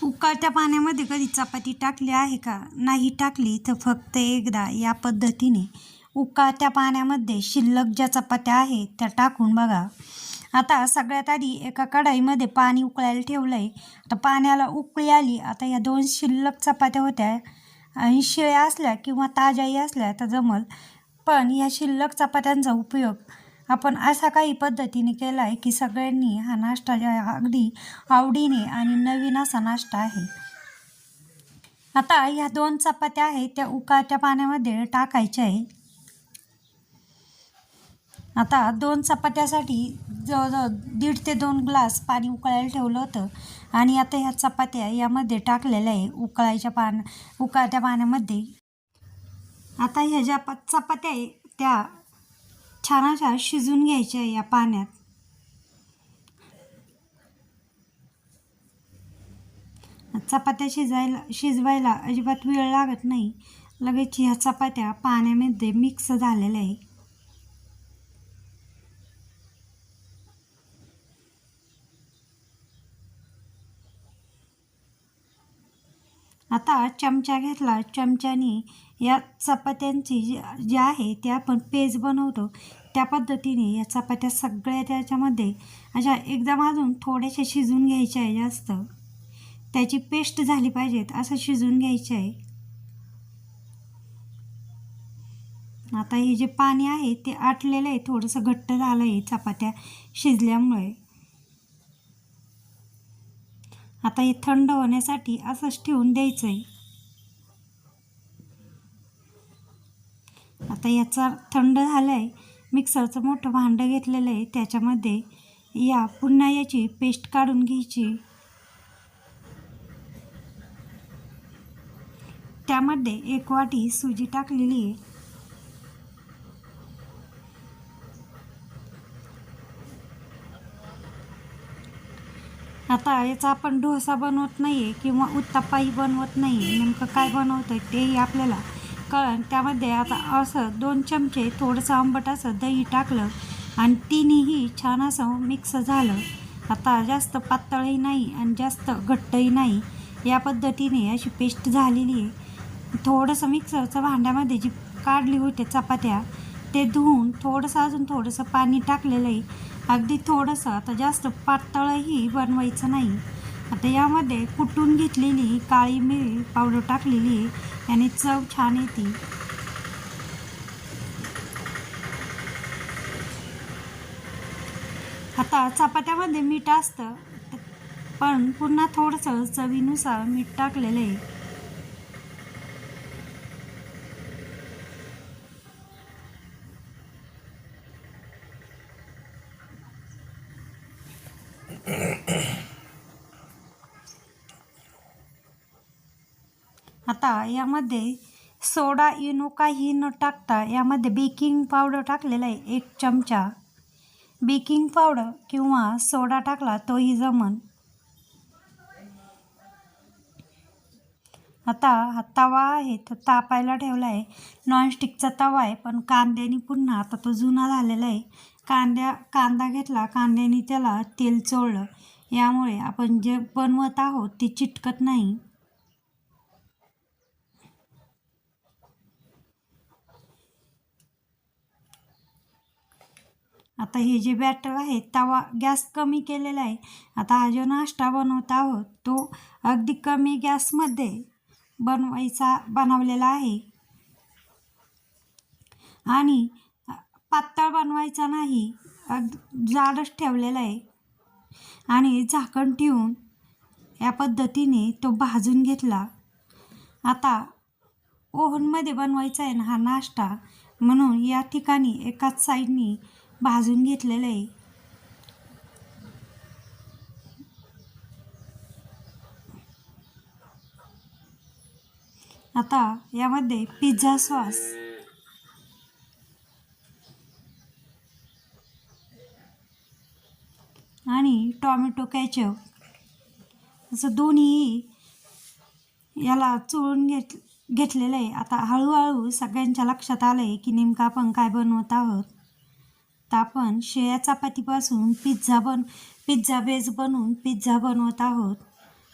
उकळत्या पाण्यामध्ये कधी चपाती टाकली आहे का? नाही टाकली तर फक्त एकदा या पद्धतीने उकळत्या पाण्यामध्ये शिल्लक ज्या चपात्या आहेत त्या टाकून बघा. आता सगळ्यात आधी एका कढईमध्ये पाणी उकळायला ठेवलं आहे. आता पाण्याला उकळी आली. आता या 2 शिल्लक चपात्या होत्या आणि शिळ्या असल्या किंवा ताज्याही असल्या तर जमल. पण या शिल्लक चपात्यांचा उपयोग आपण अशा काही पद्धतीने केला आहे की सगळ्यांनी हा नाश्ता अगदी आवडीने आणि नवीन असा नाश्ता आहे. आता ह्या 2 चपात्या आहेत त्या उकळत्या पाण्यामध्ये टाकायच्या आहे. आता 2 चपात्यासाठी जवळजवळ 1.5 ते 2 ग्लास पाणी उकळायला ठेवलं होतं आणि आता ह्या चपात्या यामध्ये टाकलेल्या आहे उकळत्या पाण्यामध्ये. आता ह्या ज्या चपात्या आहे त्या छान अशा शिजून घ्यायच्या आहे या पाण्यात. चपात्या शिजवायला अजिबात वेळ लागत नाही. लगेच ह्या चपात्या पाण्यामध्ये मिक्स झालेल्या आहे. आता चमचा घेतला. चमच्याने या चपात्यांची जी आहे ते आपण पेज बनवतो त्या पद्धतीने या चपात्या सगळ्या त्याच्यामध्ये अशा एकदम अजून थोड्याशा शिजून घ्यायच्या आहे. जास्त त्याची पेस्ट झाली पाहिजेत असं शिजून घ्यायचं आहे. आता हे जे पाणी आहे ते आटलेलं आहे, थोडंसं घट्ट झालं आहे चपात्या शिजल्यामुळे. आता हे थंड होण्यासाठी असंच ठेवून द्यायचं आहे. आता याचा थंड झालं आहे. मिक्सरचं मोठं भांडं घेतलेलं आहे त्याच्यामध्ये पुन्हा याची पेस्ट काढून घ्यायची. त्यामध्ये 1 वाटी सुजी टाकलेली आहे. आता याचा आपण डोसा बनवत नाही आहे किंवा उत्तप्पाही बनवत नाही आहे. नेमकं काय बनवतं तेही आपल्याला कळण. त्यामध्ये आता असं 2 चमचे थोडंसं आंबट असं दही टाकलं आणि तिन्ही छान असं मिक्स झालं. आता जास्त पातळही नाही आणि जास्त घट्टही नाही, या पद्धतीने अशी पेस्ट झालेली आहे. थोडंसं मिक्सरच्या भांड्यामध्ये जी काढली होती चपात्या ते धुवून अजून थोडंसं पाणी टाकलेलं आहे. अगदी थोडंसं, आता जास्त पातळही बनवायचं नाही. आता यामध्ये कुटून घेतलेली काळी मिरी पावडर टाकलेली आहे. याने चव छान येते. आता चपात्यामध्ये मीठ असतं पण पुन्हा थोडंसं चवीनुसार मीठ टाकलेलं आहे. आता यामध्ये सोडा इनो काही न टाकता यामध्ये बेकिंग पावडर टाकलेला आहे 1 चमचा. बेकिंग पावडर किंवा सोडा टाकला तोही जमन. आता हा तवा आहे तो तापायला ठेवला आहे. नॉनस्टिकचा तवा आहे पण कांद्याने पुन्हा आता तो जुना झालेला आहे. कांदा घेतला, कांद्याने त्याला तेल चोळलं. यामुळे आपण जे बनवत आहोत ते चिटकत नाही. आता हे जे बॅटर आहे तवा गॅस कमी केलेला आहे. आता हा जो नाश्ता बनवत आहोत तो अगदी कमी गॅसमध्ये बनवलेला आहे आणि पातळ बनवायचा नाही, जाडच ठेवलेला आहे आणि झाकण ठेवून या पद्धतीने तो भाजून घेतला. आता ओव्हनमध्ये बनवायचा आहे ना हा नाश्ता, म्हणून या ठिकाणी एकाच साईडनी भाजून घेतलेलं आहे. आता यामध्ये पिझ्झा सॉस आणि टॉमॅटो केचप असं दोन्ही याला चोळून घेतलेलं आहे. आता हळूहळू सगळ्यांच्या लक्षात आलं आहे की नेमकं आपण काय बनवत आहोत. तर आपण शिळ्या चपातीपासून पिझ्झा बेस बनवून पिझ्झा बनवत आहोत.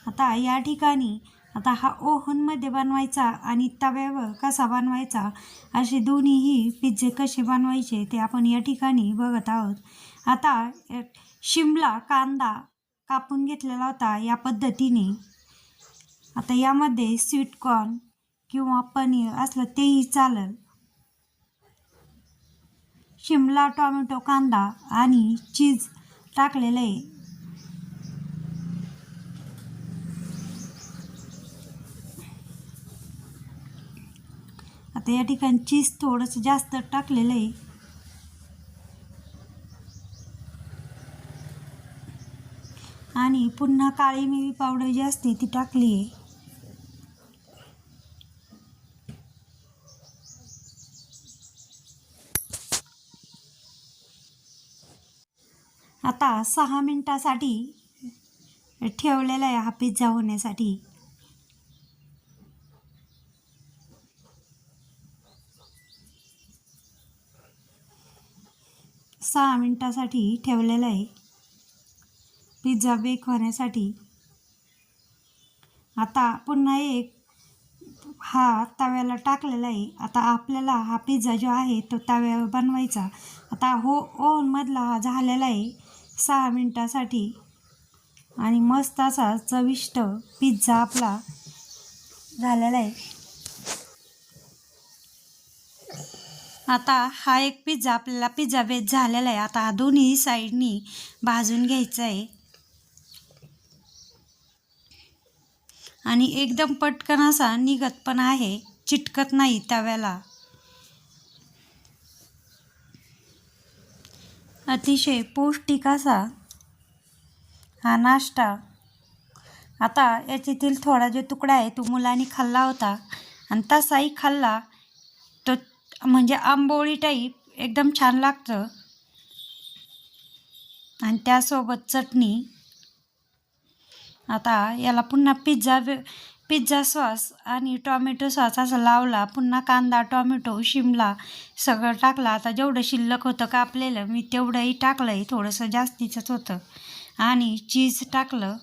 आता या ठिकाणी आता हा ओव्हनमध्ये बनवायचा आणि तव्यावर कसा बनवायचा असे दोन्हीही पिझ्झे कसे बनवायचे ते आपण या ठिकाणी बघत आहोत. आता शिमला कांदा कापून घेतलेला होता या पद्धतीने. आता यामध्ये स्वीटकॉर्न किंवा पनीर असलं तेही चालेल. शिमला, टोमॅटो, कांदा आणि चीज टाकलेलं आहे. आता या ठिकाणी चीज थोडंसं जास्त टाकलेलं आहे. आणि पुन्हा काळी मिरी पावडर जी असते ती टाकली आहे. आता 6 मिनिटासाठी ठेवलेला आहे हा पिझ्झा होण्यासाठी. सहा मिनिटासाठी ठेवलेला आहे पिझ्झा बेक होण्यासाठी. आता पुन्हा एक हा तव्याला टाकलेला आहे. आता आपल्याला हा पिझ्झा जो आहे तो तव्यावर बनवायचा. आता ओव्हनमधला हा झालेला आहे 6 मिनिटासाठी आणि मस्त असा चविष्ट पिझ्झा आपला झालेला आहे. आता हा एक पिझ्झा आपल्याला पिझ्झा बेस झालेला आहे. आता हा दोन्ही साईडनी भाजून घ्यायचा आहे आणि एकदम पटकन असा निघत पण आहे, चिटकत नाही तव्याला. अतिशय पौष्टिक असा हा नाश्ता. आता याच्यातील थोडा जो तुकडा आहे तो मुलांनी खाल्ला होता आणि तसाही खाल्ला तो म्हणजे आंबोळी टाईप एकदम छान लागतं आणि त्यासोबत चटणी. आता याला पुन्हा पिझ्झा सॉस आणि टॉमॅटो सॉस असा लावला. पुन्हा कांदा, टॉमॅटो, शिमला सगळं टाकलं. आता जेवढं शिल्लक होतं कापलेलं मी तेवढंही टाकलं आहे, थोडंसं जास्तीचंच होतं आणि चीज टाकलं.